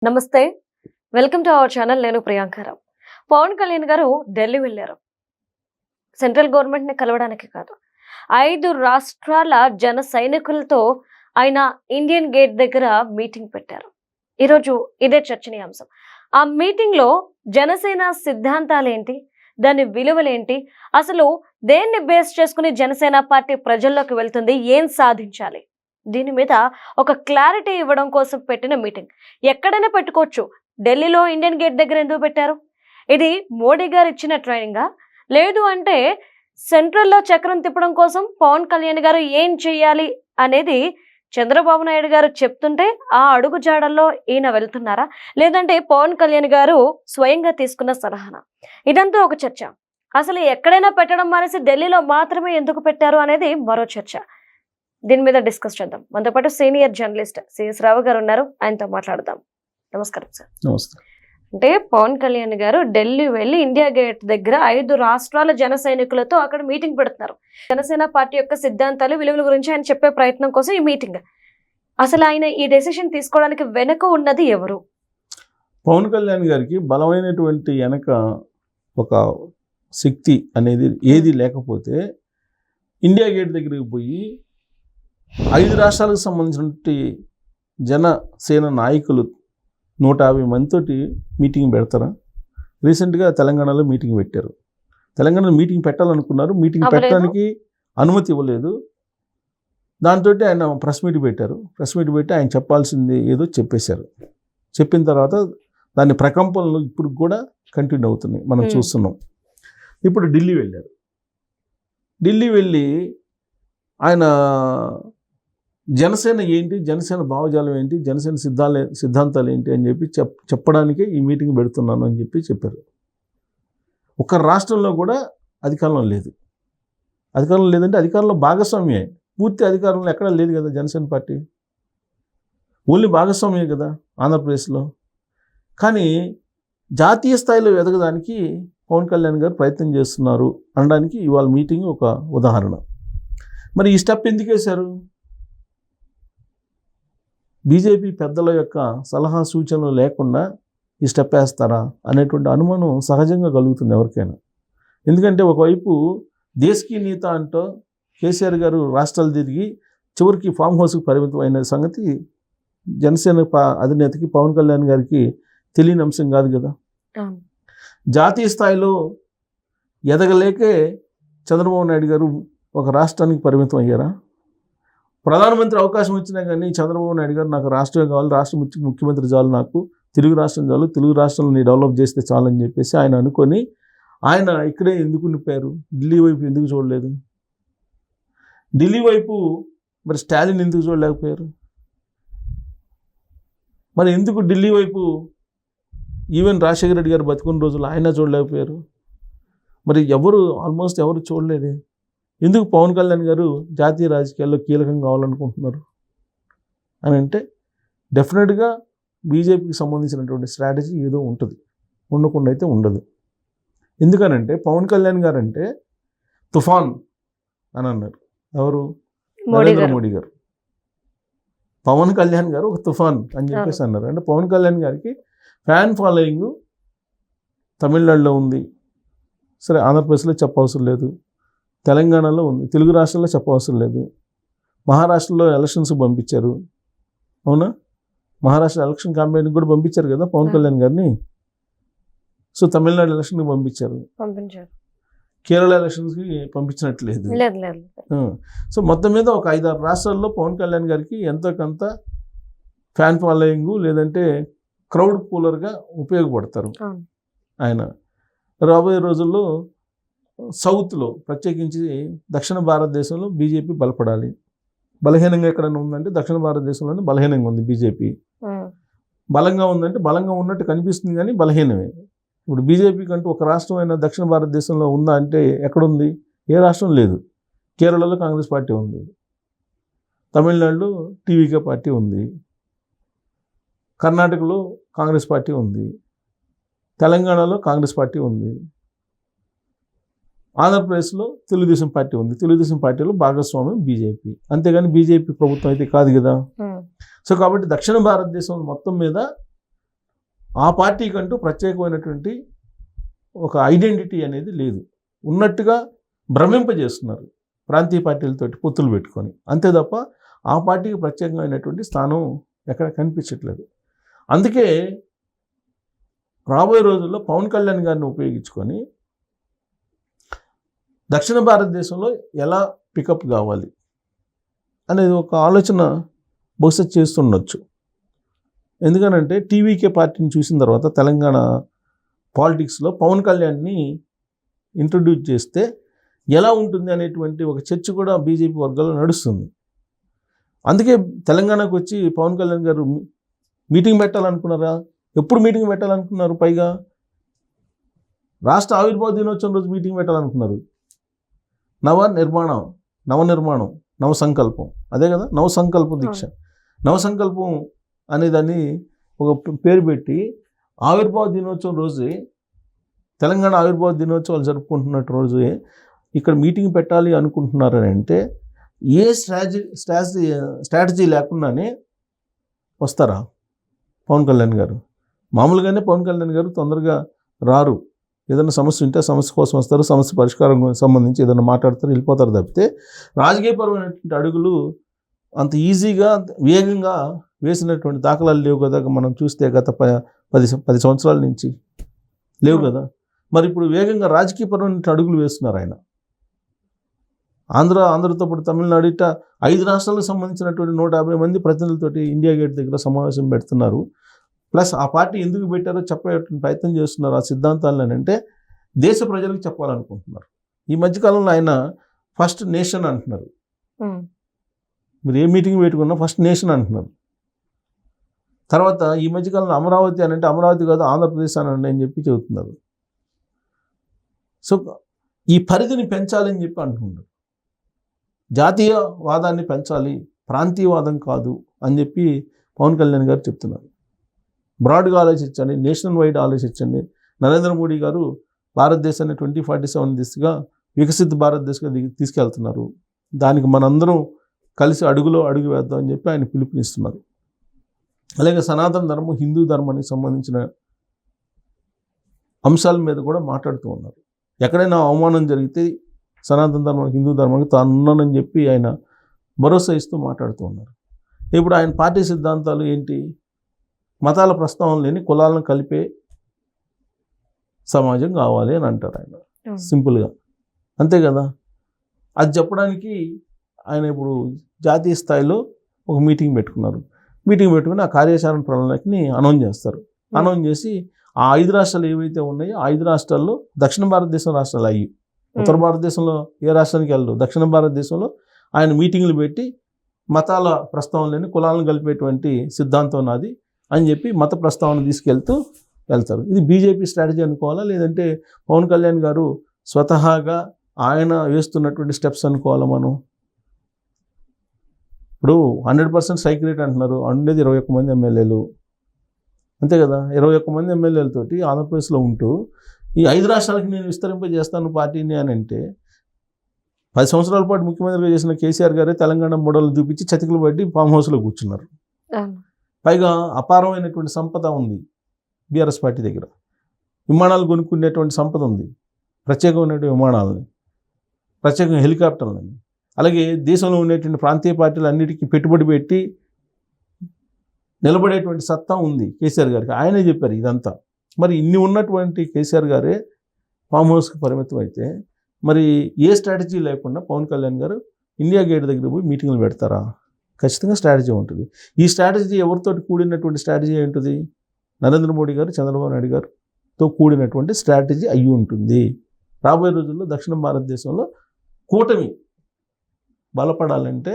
నమస్తే, welcome to our channel. నేను ప్రియాంకారావు. పవన్ కళ్యాణ్ గారు ఢిల్లీ వెళ్ళారు. సెంట్రల్ గవర్నమెంట్ ని కలవడానికి కాదు, 5 రాష్ట్రాల జన సైనికులతో ఆయన ఇండియన్ గేట్ దగ్గర మీటింగ్ పెట్టారు. ఈరోజు ఇదే చర్చనీయాంశం. ఆ మీటింగ్ లో జనసేన సిద్ధాంతాలేంటి, దాని విలువలేంటి, అసలు దేన్ని బేస్ చేసుకుని జనసేన పార్టీ ప్రజల్లోకి వెళ్తుంది, ఏం సాధించాలి, దీని మీద ఒక క్లారిటీ ఇవ్వడం కోసం పెట్టిన మీటింగ్. ఎక్కడైనా పెట్టుకోవచ్చు, ఢిల్లీలో ఇండియన్ గేట్ దగ్గర ఎందుకు పెట్టారు? ఇది మోడీ గారు ఇచ్చిన ట్రైనింగా, లేదు అంటే సెంట్రల్లో చక్రం తిప్పడం కోసం పవన్ కళ్యాణ్ గారు ఏం చెయ్యాలి అనేది చంద్రబాబు నాయుడు గారు చెప్తుంటే ఆ అడుగు జాడల్లో ఈయన వెళ్తున్నారా, లేదంటే పవన్ కళ్యాణ్ గారు స్వయంగా తీసుకున్న సలహానా? ఇదంతా ఒక చర్చ. అసలు ఎక్కడైనా పెట్టడం మానేసి ఢిల్లీలో మాత్రమే ఎందుకు పెట్టారు అనేది మరో చర్చ. దీని మీద డిస్కస్ చేద్దాం. మనతో పాటు సీనియర్ జర్నలిస్ట్ సిఎస్ రావు గారు ఉన్నారు, ఆయనతో మాట్లాడదాం. నమస్కారం సార్. నమస్తే. అంటే పవన్ కళ్యాణ్ గారు ఢిల్లీ వెళ్ళి ఇండియా గేట్ దగ్గర 5 రాష్ట్రాల జన సైనికులతో అక్కడ మీటింగ్ పెడుతున్నారు. జనసేన పార్టీ యొక్క సిద్ధాంతాలు, విలువల గురించి ఆయన చెప్పే ప్రయత్నం కోసం ఈ మీటింగ్. అసలు ఆయన ఈ డెసిషన్ తీసుకోవడానికి వెనుక ఉన్నది ఎవరు? పవన్ కళ్యాణ్ గారికి బలమైనటువంటి వెనక ఒక శక్తి అనేది ఏది లేకపోతే ఇండియా గేట్ దగ్గరికి పోయి 5 రాష్ట్రాలకు సంబంధించినటువంటి జనసేన నాయకులు 150 మందితోటి మీటింగ్ పెడతారా? రీసెంట్గా తెలంగాణలో మీటింగ్ పెట్టారు. తెలంగాణలో మీటింగ్ పెట్టాలనుకున్నారు, మీటింగ్ పెట్టడానికి అనుమతి ఇవ్వలేదు. దాంతో ఆయన ప్రెస్ మీట్ పెట్టారు. ప్రెస్ మీట్ పెట్టి ఆయన చెప్పాల్సింది ఏదో చెప్పేశారు. చెప్పిన తర్వాత దాని ప్రకంపనలు ఇప్పుడు కూడా కంటిన్యూ అవుతున్నాయి, మనం చూస్తున్నాం. ఇప్పుడు ఢిల్లీ వెళ్ళారు. ఢిల్లీ వెళ్ళి ఆయన జనసేన ఏంటి, జనసేన భావజాలం ఏంటి, జనసేన సిద్ధాంతాలు ఏంటి అని చెప్పి చెప్పడానికే ఈ మీటింగ్ పెడుతున్నాను అని చెప్పి చెప్పారు. ఒక రాష్ట్రంలో కూడా అధికారంలో లేదు. అధికారంలో లేదంటే అధికారంలో భాగస్వామ్యే, పూర్తి అధికారంలో ఎక్కడా లేదు కదా జనసేన పార్టీ. ఓన్లీ భాగస్వామ్యే కదా ఆంధ్రప్రదేశ్లో. కానీ జాతీయ స్థాయిలో ఎదగడానికి పవన్ కళ్యాణ్ గారు ప్రయత్నం చేస్తున్నారు అనడానికి ఇవాళ మీటింగ్ ఒక ఉదాహరణ. మరి ఈ స్టెప్ ఎందుకు వేశారు? బీజేపీ పెద్దల యొక్క సలహా సూచనలు లేకుండా ఈ స్టెప్ వేస్తారా అనేటువంటి అనుమానం సహజంగా కలుగుతుంది ఎవరికైనా. ఎందుకంటే ఒకవైపు దేశకీ నేత అంటూ కేసీఆర్ గారు రాష్ట్రాలు తిరిగి చివరికి ఫామ్ హౌస్కి పరిమితం అయిన సంగతి జనసేన అధినేతకి పవన్ కళ్యాణ్ గారికి తెలియని అంశం కాదు కదా. జాతీయ స్థాయిలో ఎదగలేకే చంద్రబాబు నాయుడు గారు ఒక రాష్ట్రానికి పరిమితం అయ్యారా? ప్రధానమంత్రి అవకాశం వచ్చినా కానీ చంద్రబాబు నాయుడు గారు నాకు రాష్ట్రం కావాలి, రాష్ట్ర ముఖ్యమంత్రి చాలు, నాకు తెలుగు రాష్ట్రం చాలు, తెలుగు రాష్ట్రాలను డెవలప్ చేస్తే చాలని చెప్పేసి ఆయన అనుకొని ఆయన ఇక్కడే ఎందుకు ఉండిపోయారు? ఢిల్లీ వైపు ఎందుకు చూడలేదు? ఢిల్లీ వైపు మరి స్టాలిన్ ఎందుకు చూడలేకపోయారు? మరి ఎందుకు ఢిల్లీ వైపు ఈవెన్ రాజశేఖర రెడ్డి గారు బతుకున్న రోజులు ఆయన చూడలేకపోయారు? మరి ఆల్మోస్ట్ ఎవరు చూడలేదే. ఎందుకు పవన్ కళ్యాణ్ గారు జాతీయ రాజకీయాల్లో కీలకం కావాలనుకుంటున్నారు అని అంటే డెఫినెట్గా బీజేపీకి సంబంధించినటువంటి స్ట్రాటజీ ఏదో ఉంటుంది, ఉండకుండా అయితే ఉండదు. ఎందుకనంటే పవన్ కళ్యాణ్ గారు అంటే తుఫాన్ అని అన్నారు. ఎవరు? నరేంద్ర మోడీ గారు. పవన్ కళ్యాణ్ గారు ఒక తుఫాన్ అని చెప్పేసి అన్నారు. అంటే పవన్ కళ్యాణ్ గారికి ఫ్యాన్ ఫాలోయింగ్ తమిళనాడులో ఉంది, సరే ఆంధ్రప్రదేశ్లో చెప్పవసరం లేదు, తెలంగాణలో ఉంది, తెలుగు రాష్ట్రాల్లో చెప్పవసరం లేదు, మహారాష్ట్రలో ఎలక్షన్స్ పంపించారు, అవునా? మహారాష్ట్ర ఎలక్షన్ క్యాంపెయిన్కి కూడా పంపించారు కదా పవన్ కళ్యాణ్ గారిని. సో తమిళనాడు ఎలక్షన్కి పంపించారు, కేరళ ఎలక్షన్స్కి పంపించినట్లేదు. సో మొత్తం మీద ఒక 5-6 రాష్ట్రాల్లో పవన్ కళ్యాణ్ గారికి ఎంతో కొంత ఫ్యాన్ ఫాలోయింగ్ లేదంటే క్రౌడ్ పూలర్గా ఉపయోగపడతారు ఆయన. రాబోయే రోజుల్లో సౌత్లో ప్రత్యేకించి దక్షిణ భారతదేశంలో బీజేపీ బలపడాలి. బలహీనంగా ఎక్కడైనా ఉందంటే దక్షిణ భారతదేశంలోనే బలహీనంగా ఉంది బీజేపీ. బలంగా ఉందంటే బలంగా ఉన్నట్టు కనిపిస్తుంది కానీ బలహీనమే. ఇప్పుడు బీజేపీకి అంటూ ఒక రాష్ట్రం అయినా దక్షిణ భారతదేశంలో ఉందా అంటే ఎక్కడుంది? ఏ రాష్ట్రం లేదు. కేరళలో కాంగ్రెస్ పార్టీ ఉంది, తమిళనాడులో టీవీకే పార్టీ ఉంది, కర్ణాటకలో కాంగ్రెస్ పార్టీ ఉంది, తెలంగాణలో కాంగ్రెస్ పార్టీ ఉంది, ఆంధ్రప్రదేశ్లో తెలుగుదేశం పార్టీ ఉంది. తెలుగుదేశం పార్టీలో భాగస్వామ్యం బీజేపీ, అంతేగాని బీజేపీ ప్రభుత్వం అయితే కాదు కదా. సో కాబట్టి దక్షిణ భారతదేశం మొత్తం మీద ఆ పార్టీకంటూ ప్రత్యేకమైనటువంటి ఒక ఐడెంటిటీ అనేది లేదు. ఉన్నట్టుగా భ్రమింపజేస్తున్నారు ప్రాంతీయ పార్టీలతోటి పొత్తులు పెట్టుకొని. అంతే తప్ప ఆ పార్టీకి ప్రత్యేకమైనటువంటి స్థానం ఎక్కడ కనిపించట్లేదు. అందుకే రాబోయే రోజుల్లో పవన్ కళ్యాణ్ గారిని ఉపయోగించుకొని దక్షిణ భారతదేశంలో ఎలా పికప్ కావాలి అనేది ఒక ఆలోచన బహుశా చేస్తుండొచ్చు. ఎందుకనంటే టీవీకే పార్టీని చూసిన తర్వాత తెలంగాణ పాలిటిక్స్లో పవన్ కళ్యాణ్ని ఇంట్రడ్యూస్ చేస్తే ఎలా ఉంటుంది అనేటువంటి ఒక చర్చ కూడా బీజేపీ వర్గాల్లో నడుస్తుంది. అందుకే తెలంగాణకు వచ్చి పవన్ కళ్యాణ్ గారు మీటింగ్ పెట్టాలనుకున్నారా? ఎప్పుడు మీటింగ్ పెట్టాలనుకున్నారు? పైగా రాష్ట్ర ఆవిర్భావ దినోత్సవం రోజు మీటింగ్ పెట్టాలనుకున్నారు. నవనిర్మాణం నవసంకల్పం, అదే కదా నవసంకల్ప దీక్ష. నవసంకల్పం అనేదాన్ని ఒక పేరు పెట్టి ఆవిర్భావ దినోత్సవం రోజే, తెలంగాణ ఆవిర్భావ దినోత్సవాలు జరుపుకుంటున్నట్టు రోజే ఇక్కడ మీటింగ్ పెట్టాలి అనుకుంటున్నారని అంటే ఏ స్ట్రాటజీ లేకుండానే వస్తారా పవన్ కళ్యాణ్ గారు? మామూలుగానే పవన్ కళ్యాణ్ గారు తొందరగా రారు. ఏదైనా సమస్య ఉంటే సమస్య కోసం వస్తారు, సమస్య పరిష్కారం సంబంధించి ఏదైనా మాట్లాడతారు, వెళ్ళిపోతారు. తప్పితే రాజకీయపరమైనటువంటి అడుగులు అంత ఈజీగా వేగంగా వేసినటువంటి దాఖలాలు లేవు కదా. మనం చూస్తే గత 10 సంవత్సరాల నుంచి లేవు కదా. మరి ఇప్పుడు వేగంగా రాజకీయపరమైన అడుగులు వేస్తున్నారు ఆయన. ఆంధ్రతో పాటు తమిళనాడు ఇట్లా 5 రాష్ట్రాలకు సంబంధించినటువంటి 150 మంది ప్రతినిధులతోటి ఇండియా గేట్ దగ్గర సమావేశం పెడుతున్నారు. ప్లస్ ఆ పార్టీ ఎందుకు పెట్టారో చెప్పేటువంటి ప్రయత్నం చేస్తున్నారు. ఆ సిద్ధాంతాలను అంటే దేశ ప్రజలకు చెప్పాలనుకుంటున్నారు. ఈ మధ్యకాలంలో ఆయన ఫస్ట్ నేషన్ అంటున్నారు. మీరు ఏ మీటింగ్ పెట్టుకున్నా ఫస్ట్ నేషన్ అంటున్నారు. తర్వాత ఈ మధ్యకాలంలో అమరావతి అని అంటే అమరావతి కాదు ఆంధ్రప్రదేశ్ అని చెప్పి చెబుతున్నారు. సో ఈ పరిధిని పెంచాలని చెప్పి అంటున్నారు. జాతీయవాదాన్ని పెంచాలి, ప్రాంతీయవాదం కాదు అని చెప్పి పవన్ కళ్యాణ్ గారు చెప్తున్నారు. బ్రాడ్గా ఆలోచించండి, నేషనల్ వైడ్ ఆలోచించండి. నరేంద్ర మోడీ గారు భారతదేశాన్ని 2047 దిశగా వికసిత భారతదేశంగా తీసుకెళ్తున్నారు. దానికి మనందరం కలిసి అడుగు వేద్దాం అని చెప్పి ఆయన పిలుపునిస్తున్నారు. అలాగే సనాతన ధర్మం, హిందూ ధర్మానికి సంబంధించిన అంశాల మీద కూడా మాట్లాడుతూ ఉన్నారు. ఎక్కడైనా అవమానం జరిగితే సనాతన ధర్మం, హిందూ ధర్మానికి తాను ఉన్నానని చెప్పి ఆయన భరోసా ఇస్తూ మాట్లాడుతూ ఉన్నారు. ఇప్పుడు ఆయన పార్టీ సిద్ధాంతాలు ఏంటి? మతాల ప్రస్తావన లేని కులాలను కలిపే సమాజం కావాలి అని అంటారు ఆయన, సింపుల్గా. అంతే కదా. అది చెప్పడానికి ఆయన ఇప్పుడు జాతీయ స్థాయిలో ఒక మీటింగ్ పెట్టుకున్నారు. మీటింగ్ పెట్టుకుని ఆ కార్యాచరణ ప్రణాళికని అనౌన్స్ చేస్తారు. అనౌన్స్ చేసి ఆ 5 రాష్ట్రాలు ఏవైతే ఉన్నాయో 5 రాష్ట్రాల్లో దక్షిణ భారతదేశం రాష్ట్రాలు అయ్యి, ఉత్తర భారతదేశంలో ఏ రాష్ట్రానికి వెళ్ళరు, దక్షిణ భారతదేశంలో ఆయన మీటింగ్లు పెట్టి మతాల ప్రస్తావన లేని కులాలను కలిపేటువంటి సిద్ధాంతం నాది అని చెప్పి మత ప్రస్తావన తీసుకెళ్తూ వెళ్తారు. ఇది బీజేపీ స్ట్రాటజీ అనుకోవాలా, లేదంటే పవన్ కళ్యాణ్ గారు స్వతహాగా ఆయన వేస్తున్నటువంటి స్టెప్స్ అనుకోవాలా మనం? ఇప్పుడు 100% స్ట్రైక్ రేట్ అంటున్నారు, ఉండేది 21 మంది ఎమ్మెల్యేలు, అంతే కదా. 21 మంది ఎమ్మెల్యేలతోటి ఆంధ్రప్రదేశ్లో ఉంటూ ఈ 5 రాష్ట్రాలకి నేను విస్తరింపజేస్తాను పార్టీని అని అంటే 10 సంవత్సరాల పాటు ముఖ్యమంత్రిగా చేసిన కేసీఆర్ గారే తెలంగాణ మోడల్ చూపించి చతికిలు పట్టి ఫామ్ హౌస్లో కూర్చున్నారు. పైగా అపారమైనటువంటి సంపద ఉంది బీఆర్ఎస్ పార్టీ దగ్గర. విమానాలు కొనుక్కునేటువంటి సంపద ఉంది, ప్రత్యేకమైనటువంటి విమానాలని, ప్రత్యేకంగా హెలికాప్టర్లని. అలాగే దేశంలో ఉండేటువంటి ప్రాంతీయ పార్టీలు అన్నిటికీ పెట్టుబడి పెట్టి నిలబడేటువంటి సత్తా ఉంది కేసీఆర్ గారికి. ఆయనే చెప్పారు ఇదంతా. మరి ఇన్ని ఉన్నటువంటి కేసీఆర్ గారే ఫామ్ హౌస్కి పరిమితం అయితే మరి ఏ స్ట్రాటజీ లేకుండా పవన్ కళ్యాణ్ గారు ఇండియా గేట్ దగ్గర పోయి మీటింగ్లు పెడతారా? ఖచ్చితంగా స్ట్రాటజీ ఉంటుంది. ఈ స్ట్రాటజీ ఎవరితో కూడినటువంటి స్ట్రాటజీ ఏంటిది? నరేంద్ర మోడీ గారు, చంద్రబాబు నాయుడు గారుతో కూడినటువంటి స్ట్రాటజీ అయ్యి ఉంటుంది. రాబోయే రోజుల్లో దక్షిణ భారతదేశంలో కూటమి బలపడాలంటే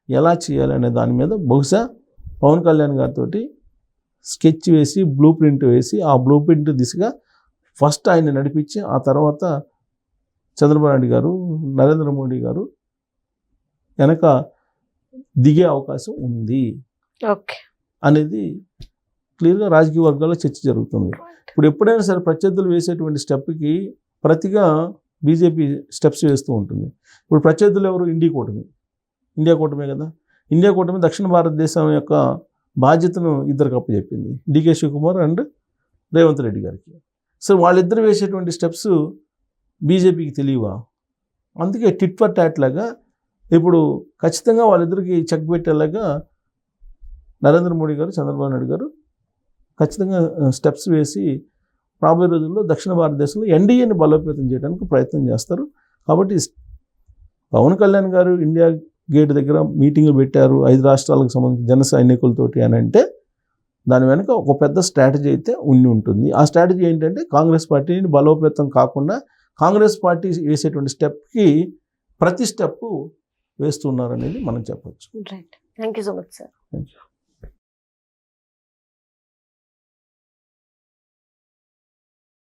ఎలా చేయాలి అనే దాని మీద బహుశా పవన్ కళ్యాణ్ గారితో స్కెచ్ వేసి బ్లూ ప్రింట్ వేసి ఆ బ్లూ ప్రింట్ దిశగా ఫస్ట్ ఆయన నడిపించి ఆ తర్వాత చంద్రబాబు నాయుడు గారు, నరేంద్ర మోడీ గారు వెనక దిగే అవకాశం ఉంది అనేది క్లియర్గా రాజకీయ వర్గాల్లో చర్చ జరుగుతుంది. ఇప్పుడు ఎప్పుడైనా సరే ప్రత్యర్థులు వేసేటువంటి స్టెప్కి ప్రతిగా బీజేపీ స్టెప్స్ వేస్తూ ఉంటుంది. ఇప్పుడు ప్రత్యర్థులు ఎవరు? ఇండియా కూటమే కదా. ఇండియా కూటమి దక్షిణ భారతదేశం యొక్క బాధ్యతను ఇద్దరికి అప్పచెప్పింది, డికే శివకుమార్ అండ్ రేవంత్ రెడ్డి గారికి. సో వాళ్ళిద్దరు వేసేటువంటి స్టెప్స్ బీజేపీకి తెలియవా? అందుకే టిట్ ఫర్ టాట్ లాగా ఇప్పుడు ఖచ్చితంగా వాళ్ళిద్దరికి చెక్ పెట్టేలాగా నరేంద్ర మోడీ గారు, చంద్రబాబు నాయుడు గారు ఖచ్చితంగా స్టెప్స్ వేసి రాబోయే రోజుల్లో దక్షిణ భారతదేశంలో ఎన్డీఏని బలోపేతం చేయడానికి ప్రయత్నం చేస్తారు. కాబట్టి పవన్ కళ్యాణ్ గారు ఇండియా గేట్ దగ్గర మీటింగ్లు పెట్టారు 5 రాష్ట్రాలకు సంబంధించిన జన సైనికులతోటి అని అంటే దాని వెనుక ఒక పెద్ద స్ట్రాటజీ అయితే ఉంటుంది. ఆ స్ట్రాటజీ ఏంటంటే కాంగ్రెస్ పార్టీని బలోపేతం కాకుండా కాంగ్రెస్ పార్టీ వేసేటువంటి స్టెప్కి ప్రతి స్టెప్ వేస్తున్నారనేది మనం చెప్పొచ్చు. Right. Thank you so much sir. Thank you.